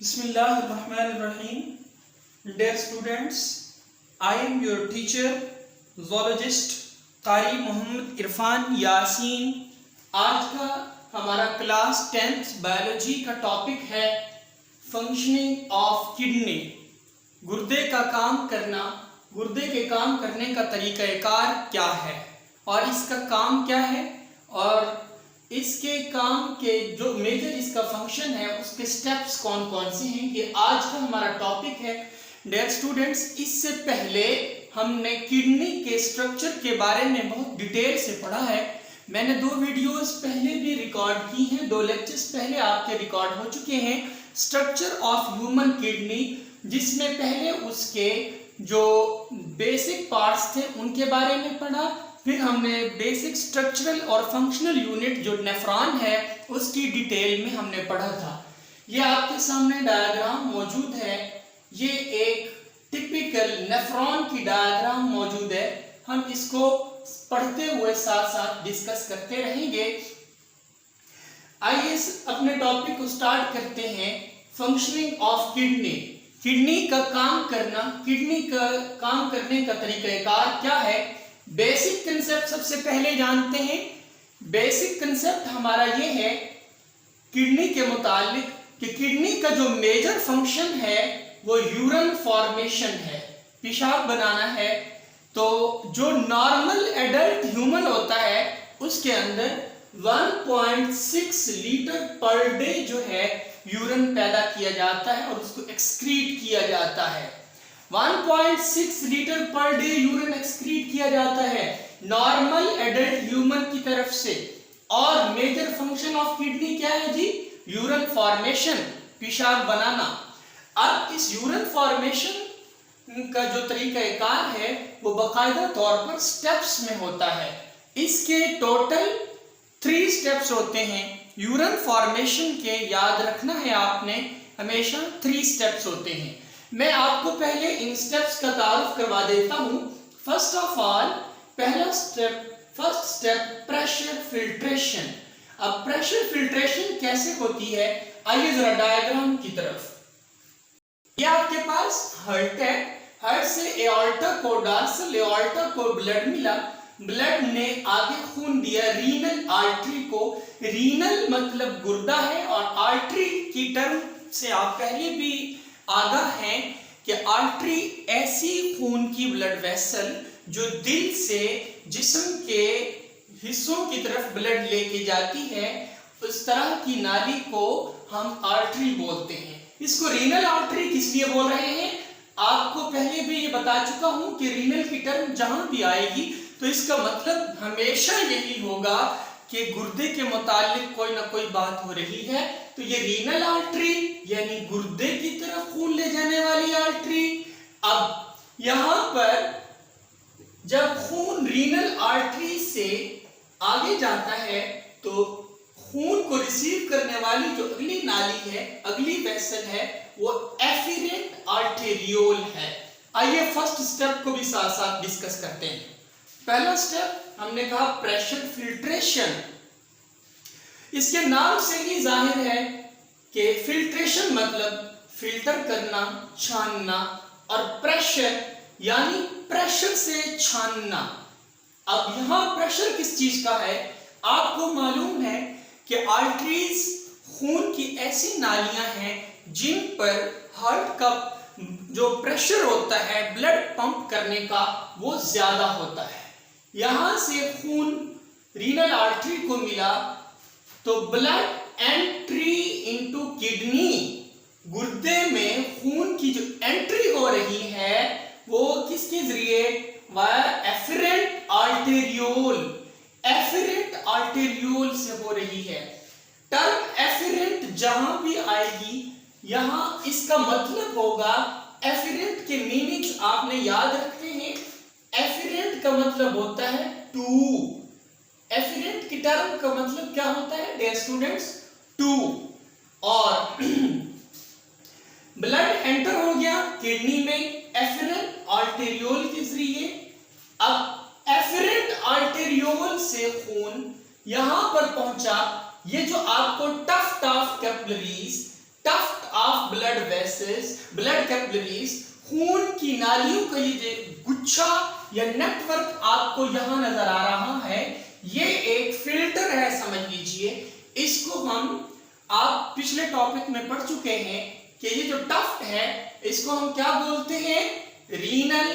Bismillahirrahmanirrahim. Dear students, I am your teacher, zoologist कारी मोहम्मद इरफान यासीन। आज का हमारा क्लास 10th बायोलॉजी का टॉपिक है फंक्शनिंग ऑफ किडनी। गुर्दे का काम करना, गुर्दे के काम करने का तरीक़ाकार क्या है और इसका काम क्या है और इसके काम के जो मेजर इसका फंक्शन है उसके स्टेप्स कौन कौन से हैं, ये आज का हमारा टॉपिक है। डियर स्टूडेंट्स, इससे पहले हमने किडनी के स्ट्रक्चर के बारे में बहुत डिटेल से पढ़ा है। मैंने 2 वीडियोस पहले भी रिकॉर्ड की हैं, 2 लेक्चर्स पहले आपके रिकॉर्ड हो चुके हैं। स्ट्रक्चर ऑफ ह्यूमन किडनी, जिसमें पहले उसके जो बेसिक पार्ट्स थे उनके बारे में पढ़ा, फिर हमने बेसिक स्ट्रक्चरल और फंक्शनल यूनिट जो नेफ्रॉन है उसकी डिटेल में हमने पढ़ा था। ये आपके सामने डायग्राम मौजूद है, ये एक टिपिकल नेफ्रॉन की डायग्राम मौजूद है। हम इसको पढ़ते हुए साथ साथ डिस्कस करते रहेंगे। आइए अपने टॉपिक को स्टार्ट करते हैं। फंक्शनिंग ऑफ किडनी, किडनी का काम करना, किडनी का काम करने का तरीक़ाकार क्या है। बेसिक कंसेप्ट सबसे पहले जानते हैं। बेसिक कंसेप्ट हमारा ये है किडनी के मुतालिक कि किडनी का जो मेजर फंक्शन है वो यूरिन फॉर्मेशन है, पेशाब बनाना है। तो जो नॉर्मल एडल्ट ह्यूमन होता है उसके अंदर 1.6 लीटर पर डे जो है यूरिन पैदा किया जाता है और उसको एक्सक्रीट किया जाता है। 1.6 litre per day urine excrete किया जाता है नॉर्मल एडल्ट ह्यूमन की तरफ से। और मेजर फंक्शन ऑफ किडनी क्या है जी? यूरिन फॉर्मेशन, पेशाब बनाना। अब इस यूरिन फॉर्मेशन का जो तरीक़ाकार है वो बाकायदा तौर पर स्टेप्स में होता है। इसके टोटल 3 स्टेप्स होते हैं। यूरिन फॉर्मेशन के याद रखना है आपने, हमेशा 3 स्टेप्स होते हैं। मैं आपको पहले इन स्टेप्स का तारुफ करवा देता हूं। फर्स्ट ऑफ ऑल, पहला step, first step pressure filtration. अब प्रेशर फिल्ट्रेशन कैसे होती है, आइए जरा डायग्राम की तरफ। ये आपके पास हार्ट है, हार्ट से एओर्टा को, डॉर्सल एओर्टा को ब्लड मिला, ब्लड ने आगे खून दिया रीनल आर्टरी को। रीनल मतलब गुर्दा है और आर्टरी की टर्म से आप पहले भी आगाह हैं कि आर्टरी ऐसी खून की ब्लड वेसल जो दिल से जिस्म के हिस्सों की तरफ ब्लड लेके जाती है, उस तरह की नाली को हम आर्टरी बोलते हैं। इसको रीनल आर्टरी किस लिए बोल रहे हैं, आपको पहले भी ये बता चुका हूं कि रीनल की टर्म जहां भी आएगी तो इसका मतलब हमेशा यही होगा कि गुर्दे के मुतालिक कोई ना कोई बात हो रही है। तो ये रीनल आर्टरी यानी गुर्दे की तरफ खून ले जाने वाली आर्टरी। अब यहां पर जब खून रीनल आर्टरी से आगे जाता है तो खून को रिसीव करने वाली जो अगली नाली है, अगली वेसल है, वो एफिरेंट आर्टेरियोल है। आइए फर्स्ट स्टेप को भी साथ साथ डिस्कस करते हैं। पहला स्टेप हमने कहा प्रेशर फिल्ट्रेशन। इसके नाम से ही जाहिर है कि फिल्ट्रेशन मतलब फिल्टर करना, छानना, और प्रेशर यानी प्रेशर से छानना। अब यहां प्रेशर किस चीज का है, आपको मालूम है कि आर्टरीज खून की ऐसी नालियां हैं जिन पर हार्ट का जो प्रेशर होता है ब्लड पंप करने का वो ज्यादा होता है। यहां से खून रीनल आर्टरी को मिला तो ब्लड एंट्री इनटू किडनी, गुर्दे में खून की जो एंट्री हो रही है वो किसके जरिए, via afferent arteriole, afferent arteriole से हो रही है। टर्म एफरेंट जहां भी आएगी यहां इसका मतलब होगा, एफरेंट के मीनिंग आपने याद रखते हैं। एफरेंट का मतलब होता है टू, एफरेंट की टर्म का मतलब क्या होता है डियर स्टूडेंट्स, टू। और ब्लड एंटर हो गया किडनी में एफरेंट आर्टेरियोल के जरिए। अब एफरेंट आर्टेरियोल से खून यहां पर पहुंचा। ये जो आपको tuft of capillaries, tuft of blood vessels, blood capillaries, खून की नालियों का ये जो गुच्छा या नेटवर्क आपको यहां नजर आ रहा है, ये एक फिल्टर है समझ लीजिए। इसको हम आप पिछले टॉपिक में पढ़ चुके हैं कि ये जो टफ्ट है इसको हम क्या बोलते हैं, रीनल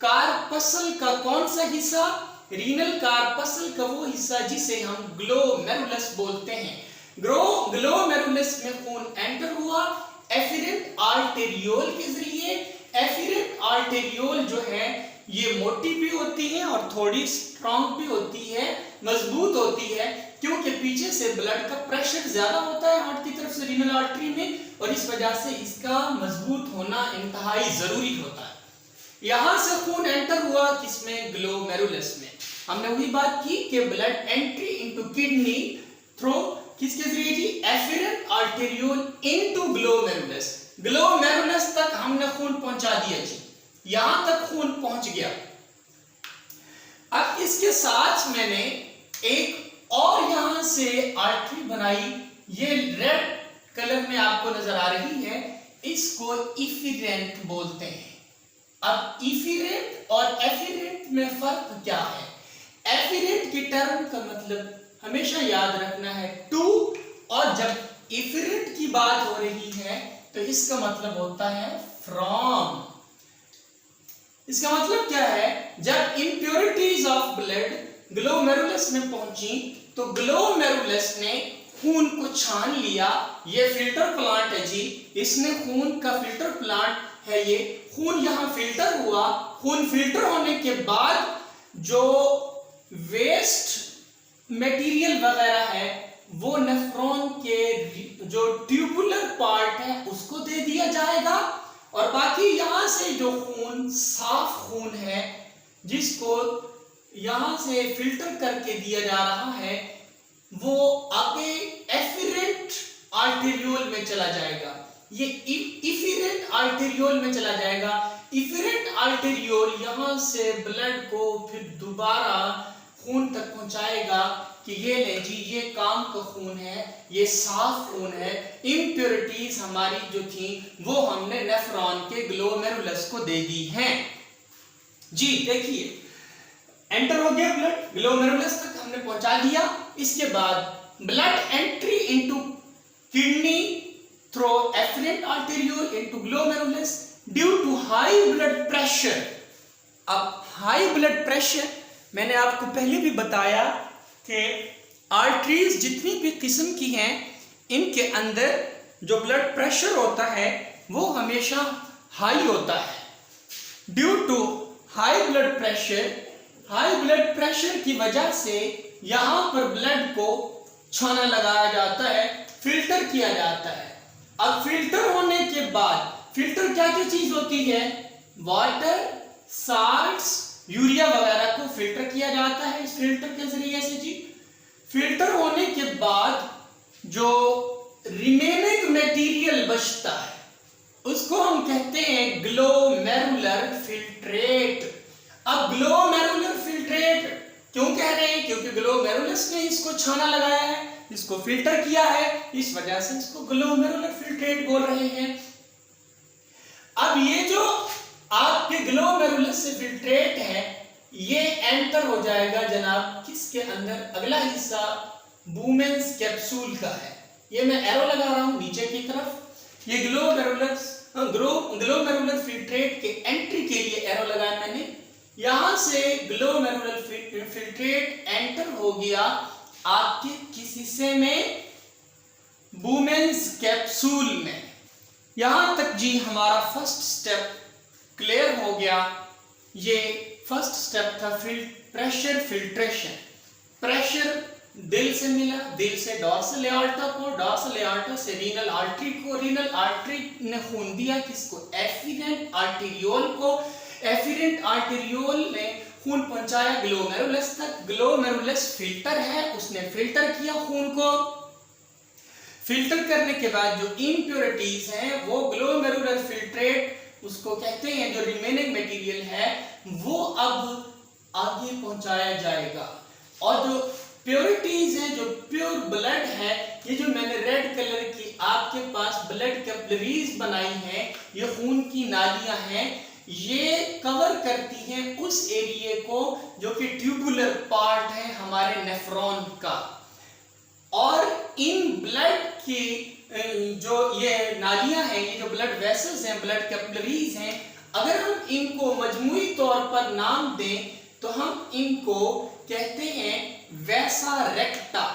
कार्पसल का कौन सा हिस्सा, रीनल कार्पसल का वो हिस्सा जिसे हम ग्लोमेरुलस बोलते हैं। ग्लोमेरुलस में खून एंटर हुआ एफिरेंट आर्टेरियोल के जरिए। एफिरेंट आर्टेरियोल जो है ये मोटी भी होती है और थोड़ी स्ट्रॉन्ग भी होती है, मजबूत होती है, क्योंकि पीछे से ब्लड का प्रेशर ज्यादा होता है हार्ट की तरफ से रीनल आर्टरी में, और इस वजह से इसका मजबूत होना इंतहाई जरूरी होता है। यहां से खून एंटर हुआ किसमें, ग्लोमेरुलस में। हमने वही बात की कि blood entry into kidney through किसके जरिए जी, एफिरेंट आर्टेरियोल इनटू ग्लोमेरुलस। ग्लोमेरुलस तक हमने खून पहुंचा दिया जी, यहां तक खून पहुंच गया। अब इसके साथ मैंने एक और यहां से आर्टरी बनाई, ये रेड कलर में आपको नजर आ रही है, इसको इफिरेंट बोलते हैं। अब इफिरेंट और एफिरेंट में फर्क क्या है? एफिरेंट की टर्म का मतलब हमेशा याद रखना है टू, और जब इफिरेंट की बात हो रही है तो इसका मतलब होता है फ्रॉम। इसका मतलब क्या है, जब इम्प्योरिटीज ऑफ ब्लड ग्लोमेरुलस में पहुंची तो ग्लोमेरुलस ने खून को छान लिया। ये फिल्टर प्लांट है जी, इसने खून का फिल्टर प्लांट है ये। खून यहां फिल्टर हुआ, खून फिल्टर होने के बाद जो वेस्ट मटेरियल वगैरह है वो नेफ्रॉन के जो ट्यूबुलर पार्ट है उसको दे दिया जाएगा, और बाकी यहां से जो खून साफ खून है जिसको यहां से फिल्टर करके दिया जा रहा है वो आगे एफिरेंट आर्टेरियोल में चला जाएगा। ये इफिरेंट आर्टेरियोल में चला जाएगा। इफिरेंट आर्टेरियोल यहां से ब्लड को फिर दोबारा खून तक पहुंचाएगा कि ये ले जी, ये काम का खून है, ये साफ खून है। इम्प्योरिटीज हमारी जो थी वो हमने नेफ्रॉन के ग्लोमेरुलस को दे दी हैं जी। देखिए एंटर हो गया ब्लड, ग्लोमेरुलस तक हमने पहुंचा दिया। इसके बाद blood entry into kidney through efferent arteriole into glomerulus due to high blood pressure. अब हाई ब्लड प्रेशर मैंने आपको पहले भी बताया कि आर्टरीज जितनी भी किस्म की हैं इनके अंदर जो ब्लड प्रेशर होता है वो हमेशा हाई होता है। Due to high blood pressure की वजह से यहां पर ब्लड को छाना लगाया जाता है, फिल्टर किया जाता है। अब फिल्टर होने के बाद, फिल्टर क्या क्या चीज होती है, वाटर, साल्ट्स, यूरिया वगैरह को फिल्टर किया जाता है इस फिल्टर के जरिए से जी। फिल्टर होने के बाद जो रिमेनिंग मटेरियल बचता है उसको हम कहते हैं ग्लोमेरुलर फिल्ट्रेट। अब ग्लोमेरुलर फिल्ट्रेट क्यों कह रहे हैं, क्योंकि ग्लोमेरुलस ने इसको छाना लगाया है, इसको फिल्टर किया है, इस वजह से इसको ग्लोमेरुलर फिल्ट्रेट बोल रहे हैं। अब ये जो आपके ग्लोमेरुलस से फिल्ट्रेट है ये एंटर हो जाएगा जनाब किसके अंदर, अगला हिस्सा बूमेन्स कैप्सूल का है। ये मैं एरो लगा रहा हूं नीचे की तरफ, ये ग्लोमेरुलर फिल्ट्रेट के एंट्री के लिए एरो लगाया मैंने। यहां से ग्लोमेरुलर फिल्ट्रेट एंटर हो गया आपके किस हिस्से में, बूमेन्स कैप्सूल में। यहां तक जी हमारा फर्स्ट स्टेप क्लियर हो गया। ये फर्स्ट स्टेप था प्रेशर फिल्ट्रेशन। प्रेशर दिल से मिला, दिल से डॉर्सल एओर्टा को, डॉर्सल एओर्टा से रीनल आर्टरी को, रीनल आर्टरी ने खून दिया किसको, एफिरेंट आर्टेरियोल को, एफिरेंट आर्टेरियोल ने खून पहुंचाया ग्लोमेरुलस तक। ग्लोमेरुलस फिल्टर है, उसने फिल्टर किया खून को। फिल्टर करने के बाद जो इम्प्योरिटीज हैं वो ग्लोमेरुलर फिल्ट्रेट उसको कहते हैं, जो रिमेनिंग मटेरियल है वो अब आगे पहुंचाया जाएगा। और जो प्योरिटीज है, जो प्योर ब्लड है, ये जो मैंने रेड कलर की आपके पास ब्लड कैपिलरीज बनाई हैं, ये खून की नालियां हैं, ये कवर करती हैं उस एरिया को जो कि ट्यूबुलर पार्ट है हमारे नेफ्रॉन का। और इन ब्लड की जो ये नालियां हैं, ये जो ब्लड वेसल्स हैं, ब्लड कैपिलरीज हैं, अगर हम इनको मजमूई तौर पर नाम दें तो हम इनको कहते हैं वैसा रेक्टा।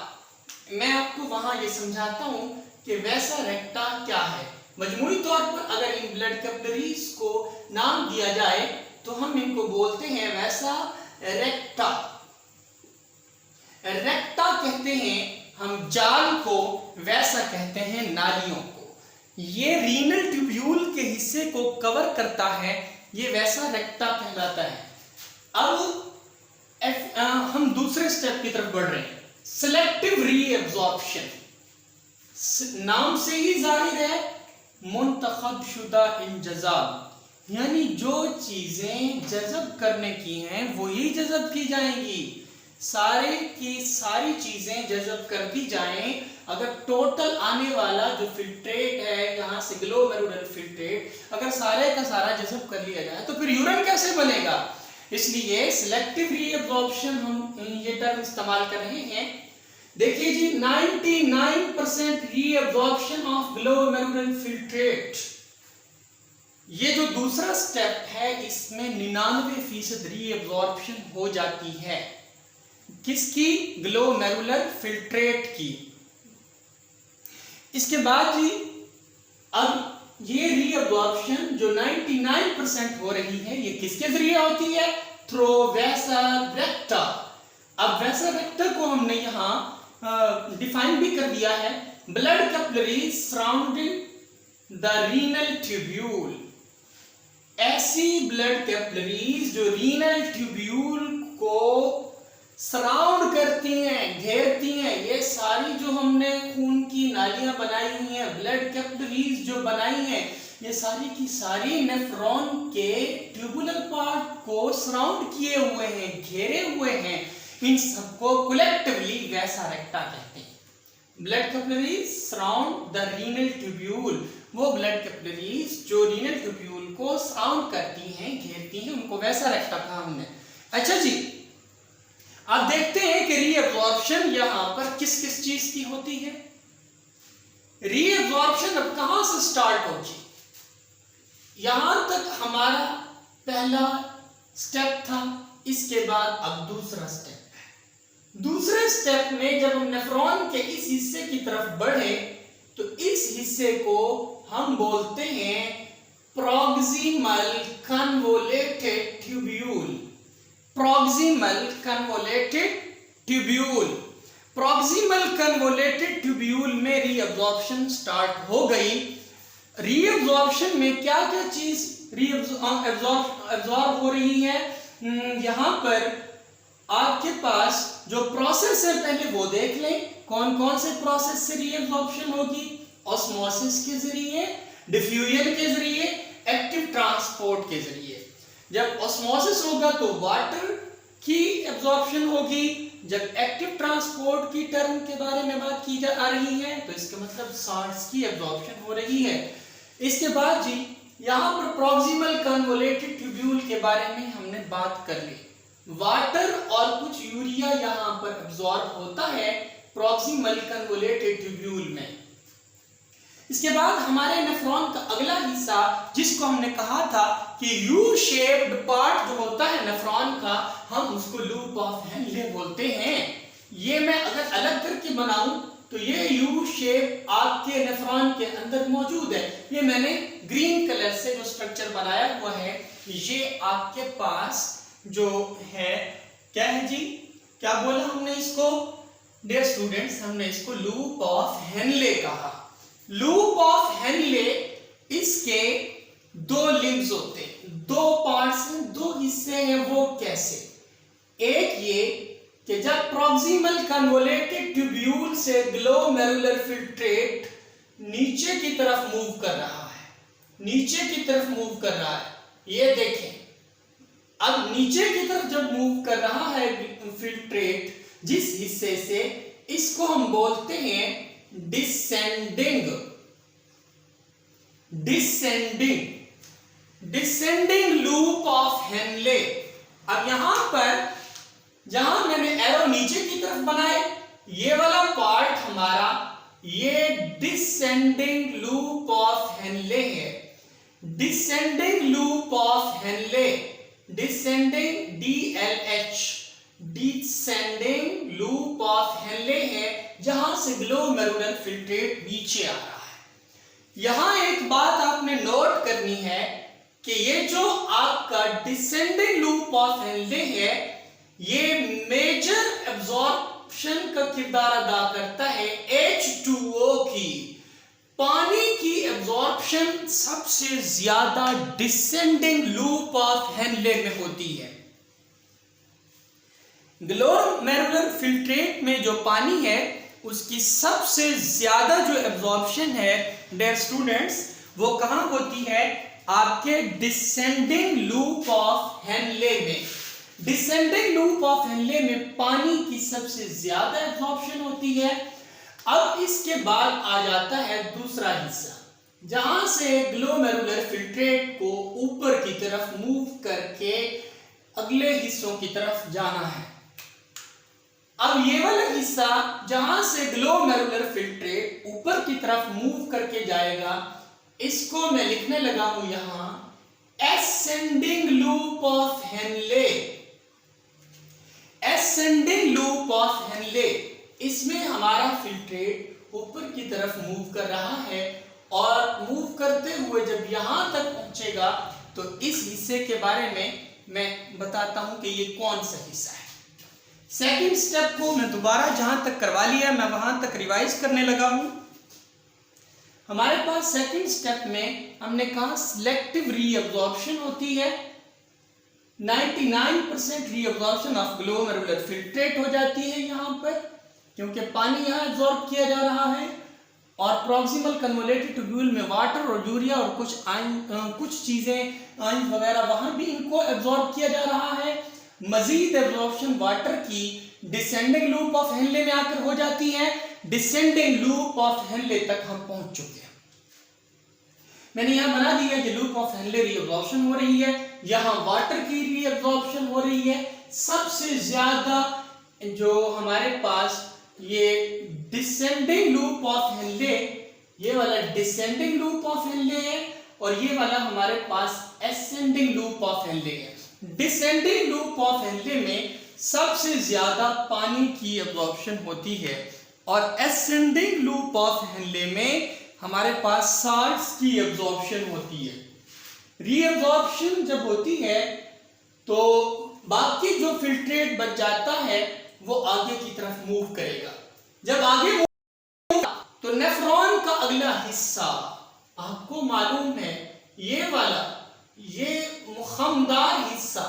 मैं आपको वहां ये समझाता हूं कि वैसा रेक्टा क्या है। मजमूई तौर पर अगर इन ब्लड कैपिलरीज को नाम दिया जाए तो हम इनको बोलते हैं वैसा रेक्टा। रेक्टा कहते हैं हम जाल को, वैसा कहते हैं नालियों को। ये रीनल ट्यूब्यूल के हिस्से को कवर करता है, ये वैसा रेक्टा कहलाता है। अब हम दूसरे स्टेप की तरफ बढ़ रहे हैं, सिलेक्टिव रीअब्जॉर्प्शन। नाम से ही जाहिर है मुंतखब शुदा इंजज़ाब, यानी जो चीजें जज़ब करने की हैं वो ही जज़ब की जाएंगी। सारे की सारी चीजें जज़ब कर दी जाएं। अगर टोटल आने वाला जो फिल्ट्रेट है यहाँ से ग्लोमेरुलर फिल्ट्रेट, अगर सारे का सारा जज़ब कर लिया जाए तो फिर यूरिन कैसे बनेगा? इसलिए सिलेक्टिव रीअब्जॉर्प्शन हम ये टर्म इस्तेमाल कर रहे हैं। देखिए जी, 99% रीअब्जॉर्प्शन ऑफ ग्लोमेरुलर फिल्ट्रेट। ये जो दूसरा स्टेप है इसमें 99% रीअब्जॉर्प्शन हो जाती है। किसकी? ग्लोमेरुलर फिल्ट्रेट की। इसके बाद जी, अब ये रीअब्जॉर्प्शन जो 99% हो रही है, ये किसके जरिए होती है? थ्रू वैसा रेक्टा। अब वैसा रेक्टा को हमने यहाँ डिफाइन भी कर दिया है, blood capillaries surrounding the renal tubule. ऐसी ब्लड कैपिलरीज जो रीनल ट्यूब्यूल को सराउंड करती हैं, घेरती हैं। ये सारी जो हमने खून की नालियां बनाई हुई हैं, ब्लड कैपिलरीज जो बनाई हैं, ये सारी की सारी नेफ्रॉन के ट्यूबुलर पार्ट को सराउंड किए हुए हैं, घेरे हुए हैं। इन सबको कलेक्टिवली वैसा रेक्टा कहते हैं। Blood capillaries surround the renal tubule. वो ब्लड कैपिलरीज जो रीनल ट्यूब्यूल को सराउंड करती हैं, घेरती हैं, उनको वैसा रेक्टा कहा हमने। अच्छा जी, आप देखते हैं कि रीअब्जॉर्प्शन यहां पर किस किस चीज की होती है। रीअब्जॉर्प्शन अब कहां से स्टार्ट होगी? यहां तक हमारा पहला स्टेप था, इसके बाद अब दूसरा स्टेप है। दूसरे स्टेप में जब हम नेफ्रॉन के इस हिस्से की तरफ बढ़े तो इस हिस्से को हम बोलते हैं proximal convoluted tubule. Proximal convoluted tubule. Proximal convoluted tubule में रीअब्जॉर्प्शन स्टार्ट हो गई। रीअब्जॉर्प्शन में क्या क्या चीज एब्जॉर्ब हो रही है? यहां पर आपके पास जो प्रोसेस है पहले वो देख लें। कौन कौन से प्रोसेस से रीअब्जॉर्प्शन होगी? ऑस्मोसिस के जरिए, डिफ्यूजन के जरिए, एक्टिव ट्रांसपोर्ट के जरिए। जब ऑस्मोसिस होगा तो वाटर की एब्जॉर्प्शन होगी। जब एक्टिव ट्रांसपोर्ट की टर्म के बारे में बात की जा रही है तो इसका मतलब सॉल्ट्स की एब्जॉर्प्शन हो रही है। इसके बाद जी यहाँ पर प्रॉक्सिमल कन्वोलेटेड ट्यूब्यूल के बारे में हमने बात कर ली। वाटर और कुछ यूरिया यहाँ पर एब्जॉर्ब होता है प्रॉक्सिमल कन्वोलेटेड ट्यूब्यूल में। इसके बाद हमारे नेफ्रॉन का अगला हिस्सा, जिसको हमने कहा था कि यू शेप्ड पार्ट जो होता है नेफ्रॉन का, हम उसको लूप ऑफ हेनले बोलते हैं। ये मैं अगर अलग करके बनाऊं तो ये यू शेप आपके नेफ्रॉन के अंदर मौजूद है। ये मैंने ग्रीन कलर से जो स्ट्रक्चर बनाया हुआ है, ये आपके पास जो है क्या है जी? क्या बोला हमने इसको? डियर स्टूडेंट्स, हमने इसको लूप ऑफ हेनले कहा। लूप ऑफ हेनले, इसके दो लिम्स होते हैं, दो पार्ट्स हैं, दो हिस्से हैं। वो कैसे? एक ये कि जब प्रॉक्सिमल कन्वोलेटेड ट्यूब्यूल से ग्लोमेरुलर फिल्ट्रेट नीचे की तरफ मूव कर रहा है, नीचे की तरफ मूव कर रहा है, ये देखें। अब नीचे की तरफ जब मूव कर रहा है फिल्ट्रेट जिस हिस्से से, इसको हम बोलते हैं descending descending loop of Henle. अब यहां पर जहां मैंने एरो नीचे की तरफ बनाए, ये वाला पार्ट हमारा ये डिसेंडिंग लूप ऑफ हेनले है। Descending loop of Henle, descending DLH, descending loop of Henle है, जहां से ग्लोमेरुलर फिल्ट्रेट नीचे आ रहा है। यहां एक बात आपने नोट करनी है कि ये जो आपका डिसेंडिंग लूप ऑफ हेनले है, ये मेजर एब्जॉर्प्शन का किरदार अदा करता है H2O की। पानी की एब्जॉर्प्शन सबसे ज्यादा डिसेंडिंग लूप ऑफ हेनले में होती है। ग्लोमेरुलर फिल्ट्रेट में जो पानी है उसकी सबसे ज्यादा जो एब्जॉर्प्शन है डियर स्टूडेंट्स, वो कहां होती है? आपके डिसेंडिंग लूप ऑफ हेनले में। डिसेंडिंग लूप ऑफ हेनले में पानी की सबसे ज्यादा एब्जॉर्प्शन होती है। अब इसके बाद आ जाता है दूसरा हिस्सा, जहां से ग्लोमेरुलर फिल्ट्रेट को ऊपर की तरफ मूव करके अगले हिस्सों की तरफ जाना है। अब ये वाला हिस्सा जहां से ग्लोमेरुलर फिल्ट्रेट ऊपर की तरफ मूव करके जाएगा, इसको मैं लिखने लगा हूं यहां ascending loop of Henle. Ascending loop of Henle, इसमें हमारा फिल्ट्रेट ऊपर की तरफ मूव कर रहा है और मूव करते हुए जब यहां तक पहुंचेगा तो इस हिस्से के बारे में मैं बताता हूं कि ये कौन सा हिस्सा है। सेकंड स्टेप को मैं दोबारा जहां तक करवा लिया मैं वहां तक रिवाइज करने लगा हूं। हमारे पास सेकंड स्टेप में हमने कहा सिलेक्टिव रीअब्जॉर्प्शन होती है। 99% रीअब्जॉर्प्शन ऑफ ग्लोमेरुलर फिल्ट्रेट हो जाती है यहां पर, क्योंकि पानी यहां एब्जॉर्ब किया जा रहा है और प्रॉक्सिमल कन्वोलेटेड ट्यूब्यूल में वाटर और यूरिया और कुछ चीजें आयन वगैरह वहां भी इनको एब्जॉर्ब किया जा रहा है। मजीद एब्जॉर्प्शन वाटर की डिसेंडिंग लूप ऑफ हेनले में आकर हो जाती है। डिसेंडिंग लूप ऑफ हेनले तक हम पहुंच चुके हैं। मैंने यहां बना दिया कि लूप ऑफ हेनले रीअब्जॉर्प्शन हो रही है, यहां वाटर की रीअब्जॉर्प्शन हो रही है। सबसे ज्यादा जो हमारे पास ये डिसेंडिंग लूप ऑफ हेनले, ये वाला डिसेंडिंग लूप ऑफ हेनले है और ये वाला हमारे पास एसेंडिंग लूप ऑफ हेनले है। डिसेंडिंग लूप ऑफ हेनले में सबसे ज्यादा पानी की एब्जॉर्प्शन होती है और एसेंडिंग लूप ऑफ हेनले में हमारे पास साल्ट्स की एब्जॉर्प्शन होती है। रीअब्जॉर्प्शन जब होती है तो बाकी जो फिल्ट्रेट बच जाता है वो आगे की तरफ मूव करेगा। जब आगे मूव तो नेफ्रॉन का अगला हिस्सा, आपको मालूम है ये वाला, ये मुखमदार हिस्सा,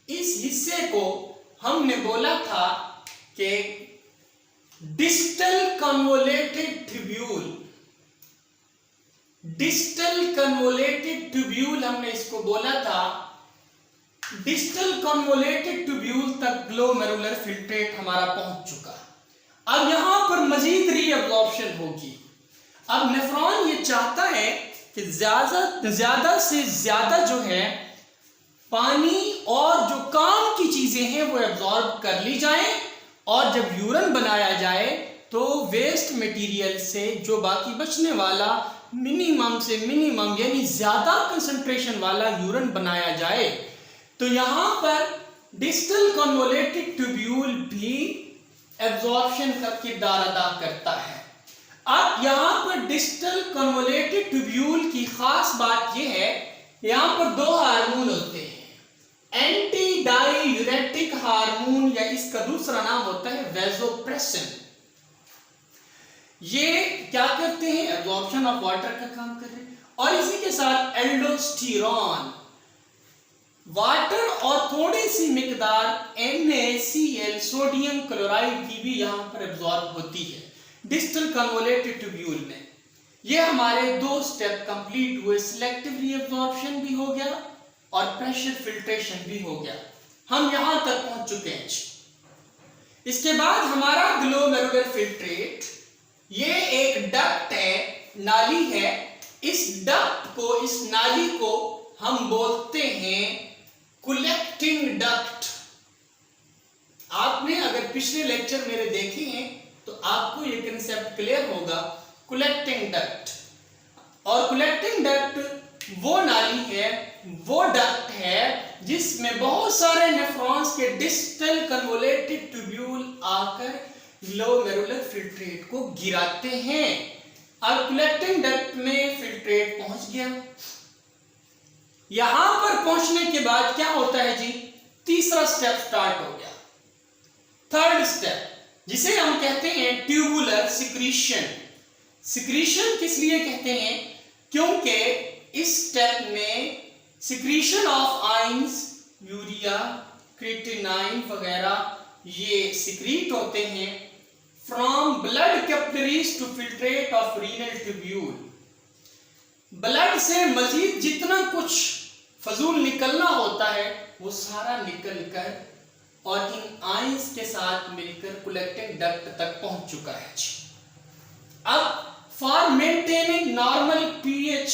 इस हिस्से को हमने बोला था कि distal convoluted tubule, distal convoluted tubule हमने इसको बोला था। डिस्टल कन्वोलेटेड ट्यूब्यूल तक ग्लोमेरुलर फिल्ट्रेट हमारा पहुंच चुका। अब यहां पर मजीद रीअब्जॉर्प्शन होगी। अब नेफ्रॉन ये चाहता है कि ज्यादा से ज्यादा जो है पानी और जो काम की चीजें हैं वो एब्जॉर्ब कर ली जाएं और जब यूरिन बनाया जाए तो वेस्ट मटेरियल से जो बाकी बचने वाला मिनिमम से मिनिमम यानी ज्यादा कंसंट्रेशन वाला यूरिन बनाया जाए। तो यहां पर डिस्टल कन्वोलेटेड ट्यूब्यूल भी एब्जॉर्प्शन का किरदार अदा करता है। अब यहां पर डिस्टल कन्वोलेटेड ट्यूब्यूल की खास बात यह है, यहां पर दो हार्मोन होते हैं, एंटी डाययूरेटिक हार्मोन या इसका दूसरा नाम होता है वैसोप्रेसिन। ये क्या करते हैं? एब्जॉर्प्शन ऑफ वाटर का काम कर रहे हैं। और इसी के साथ एल्डोस्टेरॉन, वाटर और थोड़ी सी मिकदार NaCl सोडियम क्लोराइड की भी यहां पर एब्जॉर्ब होती है डिस्टल कन्वोलेटेड ट्यूब्यूल में। ये हमारे दो स्टेप कंप्लीट हुए, सिलेक्टिव रीअब्जॉर्प्शन भी हो गया और प्रेशर फिल्ट्रेशन भी हो गया। हम यहां तक पहुंच चुके हैं। इसके बाद हमारा ग्लोमेरुलर फिल्ट्रेट, ये एक डक्ट है, नाली है, इस डक्ट को, इस नाली को हम बोलते हैं कलेक्टिंग डक्ट। आपने अगर पिछले लेक्चर मेरे देखे हैं तो आपको ये कंसेप्ट क्लियर होगा, कलेक्टिंग डक्ट। और कलेक्टिंग डक्ट वो नाली है, वो डक्ट है जिसमें बहुत सारे नेफ्रॉन्स के डिस्टल कन्वोलेटेड ट्यूब्यूल आकर ग्लोमेरुलर फिल्ट्रेट को गिराते हैं। अब कलेक्टिंग डक्ट में फिल्ट्रेट पहुंच गया। यहां पर पहुंचने के बाद क्या होता है जी, तीसरा स्टेप स्टार्ट हो गया, थर्ड स्टेप, जिसे हम कहते हैं ट्यूबुलर सिक्रीशन। सिक्रीशन किस लिए कहते हैं, क्योंकि इस स्टेप में secretion of ions, urea, creatinine वगैरह ये सिक्रीट होते हैं from blood capillaries to filtrate of renal tubule. Blood से मजीद जितना कुछ फजूल निकलना होता है वो सारा निकलकर और इन आयंस के साथ मिलकर कलेक्टिंग डक्ट तक पहुंच चुका है। अब for maintaining normal pH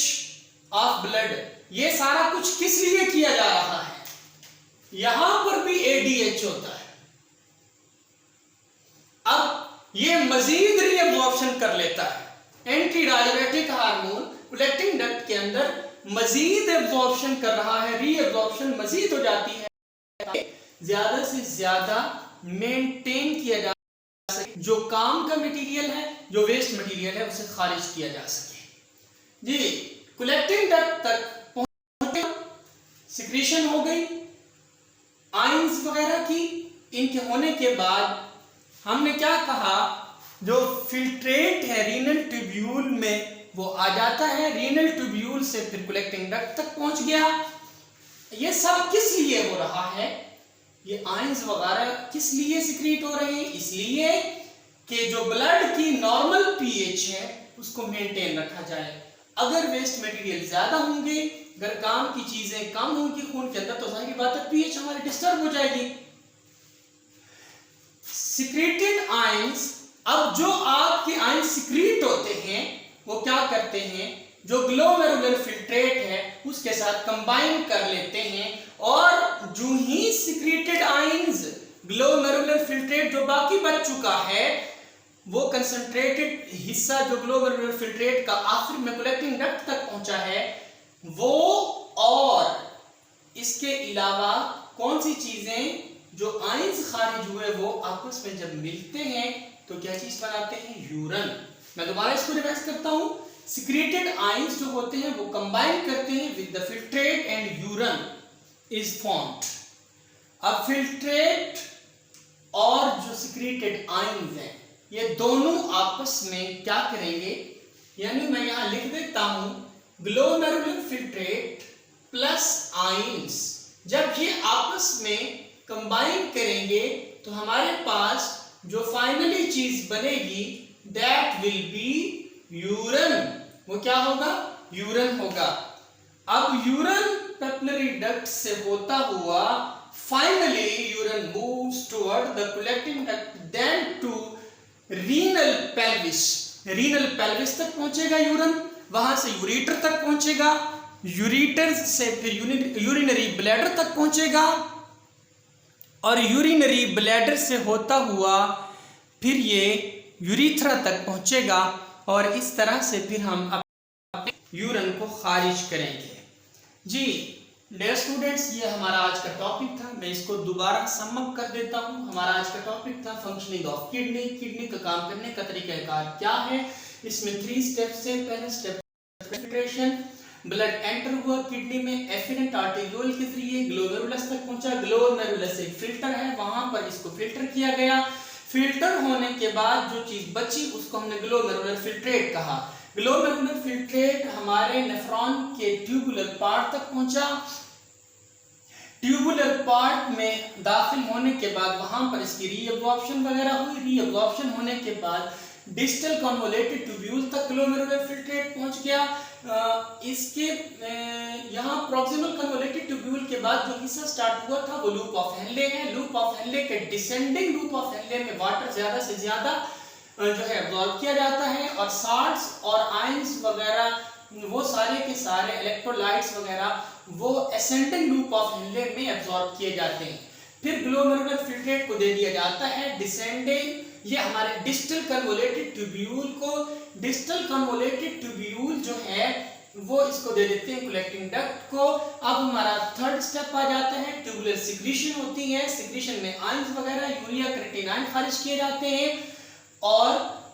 of blood, ये सारा कुछ किस लिए किया जा रहा है, यहां पर भी एडीएच होता है। अब ये मजीद रीअब्जॉर्प्शन कर लेता है, anti diuretic hormone collecting duct के अंदर मजीद एब्जॉर्प्शन कर रहा है, रीअब्जॉर्प्शन मजीद हो जाती है, ज्यादा से ज्यादा मेंटेन किया जा सके, जो काम का मटेरियल है, जो वेस्ट मटेरियल है, उसे खारिज किया जा सके। जी, कलेक्टिंग डक्ट तक पहुंचे, सिक्रीशन हो गई आयंस वगैरह की, इनके होने के बाद हमने क्या कहा, जो फिल्ट्रेट है रीनल ट्यूब्यूल में वो आ जाता है, रीनल ट्यूब्यूल से फिर कलेक्टिंग डक्ट तक पहुंच गया। ये सब किस लिए हो रहा है, ये आयंस वगैरह किस लिए सिक्रीट हो रहे हैं, इसलिए कि जो ब्लड की नॉर्मल पीएच है उसको मेंटेन रखा जाए। अगर वेस्ट मटेरियल ज्यादा होंगे, अगर काम की चीजें कम होंगी खून के अंदर, तो जाहिर बात है पीएच हमारी डिस्टर्ब हो जाएगी। सिक्रेटेड आयंस, अब जो आपके आयंस सिक्रीट होते हैं वो क्या करते हैं, जो ग्लोमेरुलर फिल्ट्रेट है उसके साथ कंबाइन कर लेते हैं, और जो ही सिक्रेटेड आयंस ग्लोमेरुलर फिल्ट्रेट जो बाकी बच चुका है, वो कंसंट्रेटेड हिस्सा जो ग्लोमेरुलर फिल्ट्रेट का आखिर में कलेक्टिंग डक्ट तक पहुंचा है, वो और इसके अलावा कौन सी चीजें जो आयंस खारिज हुए वो आपस में जब मिलते हैं तो क्या चीज बनाते हैं, यूरन। मैं दोबारा इसको रिवाइज करता हूं, सिक्रेटेड आयंस जो होते हैं वो कंबाइन करते हैं with the filtrate and यूरन is formed. अब फिल्ट्रेट और जो सिक्रेटेड आयंस हैं ये दोनों आपस में क्या करेंगे, यानी मैं यहां लिख देता हूं ग्लोमेरुलर फिल्ट्रेट प्लस आयंस, जब ये आपस में कंबाइन करेंगे तो हमारे पास जो फाइनली चीज बनेगी दैट विल बी यूरन। वो क्या होगा, यूरन होगा। अब यूरन पेपिलरी डक्ट से होता हुआ finally urine moves toward the collecting duct then to renal pelvis. Renal pelvis तक पहुंचेगा यूरन, वहां से यूरेटर तक पहुंचेगा, यूरेटर से फिर यूरिनरी ब्लैडर तक पहुंचेगा, और यूरिनरी ब्लैडर से होता हुआ फिर ये यूरिथ्रा तक पहुंचेगा, और इस तरह से फिर हम अपने यूरिन को खारिज करेंगे। जी डियर स्टूडेंट्स, ये हमारा आज का टॉपिक था। मैं इसको दोबारा समअप कर देता हूँ। हमारा आज का टॉपिक था फंक्शनिंग ऑफ किडनी। किडनी का काम करने का तरीकाकार क्या है, इसमें 3 स्टेप्स है। पहला स्टेप फिल्ट्रेशन, ब्लड एंटर हुआ किडनी में एफिरेंट आर्टेरियोल के जरिए ग्लोमेरुलस तक पहुंचा, ग्लोमेरुलस एक फिल्टर है, वहां पर इसको फिल्टर किया गया। फिल्टर होने के बाद जो चीज बची उसको हमने ग्लोमेरुलर फिल्ट्रेट कहा। ग्लोमेरुलर फिल्ट्रेट हमारे नेफ्रॉन के ट्यूबुलर पार्ट तक पहुंचा। ट्यूबुलर पार्ट में दाखिल होने के बाद वहां पर इसकी रीअब्जॉर्प्शन वगैरह हुई। रीअब्जॉर्प्शन होने के बाद डिस्टल कन्वोलेटेड ट्यूब्यूल तक ग्लोमेरुलर फिल्ट्रेट पहुंच गया। इसके यहाँ प्रॉक्सिमल कन्वोलेटेड ट्यूब्यूल के बाद जो हिस्सा स्टार्ट हुआ था वो लूप ऑफ हेनले है। लूप ऑफ हेनले के डिसेंडिंग लूप ऑफ हेनले में वाटर ज्यादा से ज्यादा जो है एब्जॉर्ब किया जाता है, और साल्ट्स और आयंस वगैरह वो सारे के सारे इलेक्ट्रोलाइट्स वगैरह वो असेंडिंग लूप ऑफ हेनले में एब्जॉर्ब किए जाते हैं। फिर ग्लोमेरुलर फिल्ट्रेट को दे दिया जाता है डिसेंडिंग, ये हमारे डिस्टल कन्वोलेटेड ट्यूब्यूल को, डिस्टल कन्वोलेटेड ट्यूब्यूल जो है वो इसको दे देते हैं कलेक्टिंग डक्ट को। अब हमारा थर्ड स्टेप आ जाता है, ट्यूबुलर सिक्रीशन होती है, सिक्रीशन में आयंस वगैरह यूरिया क्रिएटिनाइन खारिज किए जाते हैं और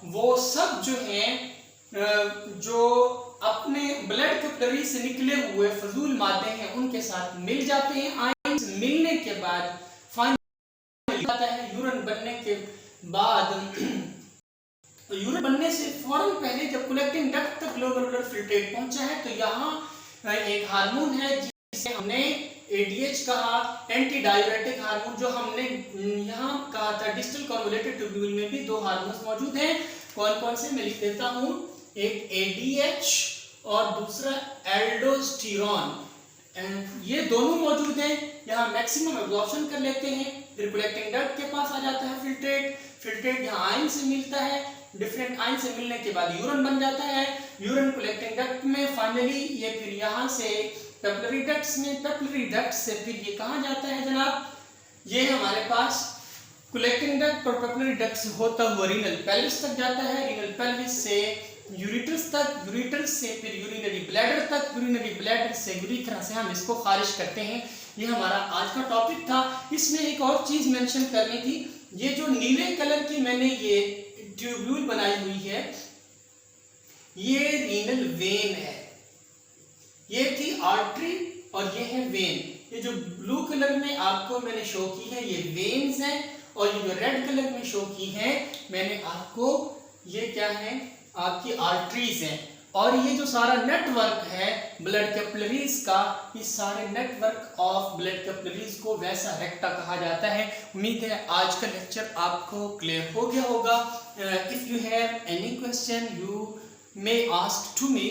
वो सब जो हैं जो अपने ब्लड कैपिलरी से निकले हुए फजूल मादे हैं उनके साथ मिल जाते हैं। आयंस मिलने के बाद फाइनली आता है यूरिन बनने के बाद, यूरिन बनने से फौरन पहले जब कलेक्टिंग डक्ट तक ग्लोमेरुलर फिल्ट्रेट पहुंचा है तो यहाँ एक हार्मोन है जिसे हमने एडीएच कहा, एंटी डाययूरेटिक हार्मोन, जो हमने यहाँ कहा था डिस्टल कन्वोलेटेड ट्यूब्यूल में भी दो हार्मोन्स मौजूद हैं। कौन कौन से मैं लिख देता हूँ, एक एडीएच और दूसरा एल्डोस्टेरोन, ये दोनों मौजूद हैं। यहाँ मैक्सिमम एब्जॉर्प्शन कर लेते हैं, फिर कलेक्टिंग डक्ट के पास आ जाता है फिल्ट्रेट, फिल्ट्रेट यहाँ आयन से मिलता है, डिफरेंट आयन से मिलने के बाद यूरिन बन जाता है, यूरिन कलेक्टिंग डक्ट में, फाइनली ये फिर यहाँ से पेपिलरी डक्ट्स में, पेपिलरी डक्ट से फिर ये कहाँ जाता है जनाब, ये हमारे पास कलेक्टिंग डक्ट और पेपिलरी डक्ट से होता हुआ रीनल पेल्विस तक जाता है, रीनल पेल्विस से यूरेटर्स तक, यूरेटर्स से फिर यूरिनरी ब्लैडर तक, यूरिनरी ब्लैडर से यूरेथ्रा से हम इसको खारिज करते हैं। ये हमारा आज का टॉपिक था। इसमें एक और चीज मेंशन करनी थी, ये जो नीले कलर की मैंने ये ट्यूब्यूल बनाई हुई है ये रीनल वेन है, ये थी आर्टरी और ये है वेन। ये जो ब्लू कलर में आपको मैंने शो की है ये वेन्स हैं और ये जो रेड कलर में शो की है मैंने आपको, ये क्या है आपकी आर्टरीज हैं। और ये जो सारा नेटवर्क है ब्लड कैपिलरीज का, इस सारे नेटवर्क ऑफ ब्लड कैपिलरीज को वैसा रेक्टा कहा जाता है। उम्मीद है आज का लेक्चर आपको क्लियर हो गया होगा। If you have any question you may ask to me.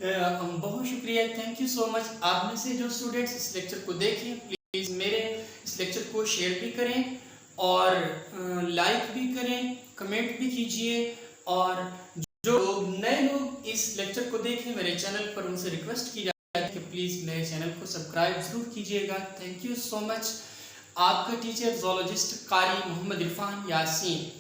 बहुत शुक्रिया, थैंक यू सो मच। आप में से जो स्टूडेंट्स इस लेक्चर को देखें प्लीज़ मेरे इस लेक्चर को शेयर भी करें और लाइक भी करें, कमेंट भी कीजिए, और जो नए लोग इस लेक्चर को देखें मेरे चैनल पर उनसे रिक्वेस्ट की जाती है कि प्लीज़ मेरे चैनल को सब्सक्राइब जरूर कीजिएगा। Thank you so much. आपका टीचर जोलॉजिस्ट कारी मोहम्मद इरफान यासीन।